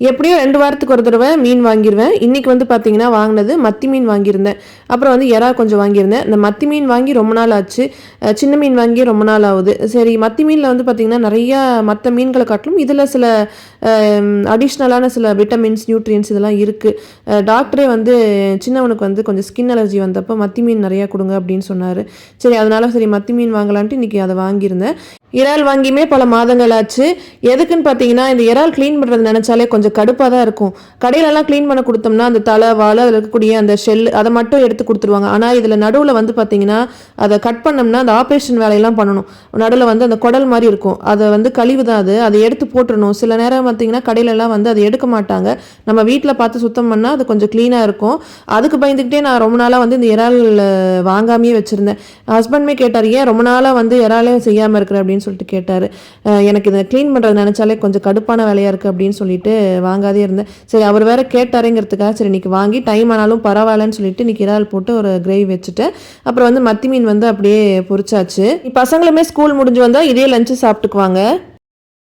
எப்படியோ 2 வாரத்துக்கு ஒரு தடவை மீன் வாங்கிருவேன். இன்னைக்கு வந்து பார்த்தீங்கன்னா, வாங்குனது மத்தி மீன் வாங்கியிருந்தேன். அப்புறம் வந்து எறா கொஞ்சம் வாங்கியிருந்தேன். இந்த மத்தி மீன் வாங்கி ரொம்ப நாள் ஆச்சு. சின்ன மீன் வாங்கி ரொம்ப நாள் ஆகுது. சரி மத்தி மீன்ல வந்து பார்த்தீங்கன்னா, நெறையா மத்த மீன்கள காட்டிலும் இதில சில அடிஷ்னலான சில விட்டமின்ஸ், நியூட்ரியன்ட்ஸ் இதெல்லாம் இருக்கு. டாக்டரே வந்து சின்னவனுக்கு வந்து கொஞ்சம் ஸ்கின் அலர்ஜி வந்தப்போ மத்தி மீன் நெறையா குடுங்க அப்படின்னு சொன்னாரு. சரி அதனால சரி மத்தி மீன் வாங்கலான்ட்டு இன்னைக்கு அத வாங்கியிருந்தேன். இறால் வாங்கியுமே பல மாதங்கள் ஆச்சு. எதுக்குன்னு பார்த்தீங்கன்னா, இந்த இறால் கிளீன் பண்றது நெனச்சாலே கொஞ்சம் கடுப்பா தான் இருக்கும். கடையிலலாம் கிளீன் பண்ண குடுத்தோம்னா, அந்த தலை, வாலு அதில இருக்கக்கூடிய அந்த ஷெல் அத மட்டும் எடுத்து குடுத்துருவாங்க. ஆனா, இதில நடுவுல வந்து பார்த்தீங்கன்னா, அத கட் பண்ணோம்னா, அந்த ஆப்ரேஷன் வேலையெல்லாம் பண்ணணும். நடுவுல வந்து அந்த குடல் மாரி இருக்கும். அத வந்து கழிவு தான் அது. அத எடுத்து போட்டுறணும். சில நேரம் பார்த்தீங்கன்னா, கடையிலலாம் வந்து அத எடுக்க மாட்டாங்க. நம்ம வீட்ல பார்த்து சுத்தம் பண்ணா, அது கொஞ்சம் கிளீனா இருக்கும். அதுக்கு பயந்துகிட்டே நான் ரொம்ப நாளா வந்து இந்த இறால் வாங்காமயே வச்சிருந்தேன். ஹஸ்பண்டுமே கேட்டாரு, "ஏன் ரொம்ப நாளா வந்து இறாலே செய்யாம இருக்கிற?" அப்படின்னு சொல்லிட்டு கேட்டாரு. எனக்கு இத கிளீன் பண்றது நெனச்சாலே கொஞ்சம் கடுப்பான வேலையா இருக்கு அப்படின்னு சொல்லிட்டு வாங்காதே இருந்தேன். சரி அவர் வேற கேட்டாரேங்கிறதுக்காக சரி இன்னைக்கு வாங்கி டைம் ஆனாலும் பரவாயில்லன்னு சொல்லிட்டு இன்னைக்கு இறால் போட்டு ஒரு கிரேவி வச்சுட்டேன். அப்புறம் வந்து மத்தி மீன் வந்து அப்படியே பொரிச்சாச்சு. பசங்களுமே ஸ்கூல் முடிஞ்சு வந்தா இதே லஞ்ச் சாப்பிட்டுக்குவாங்க.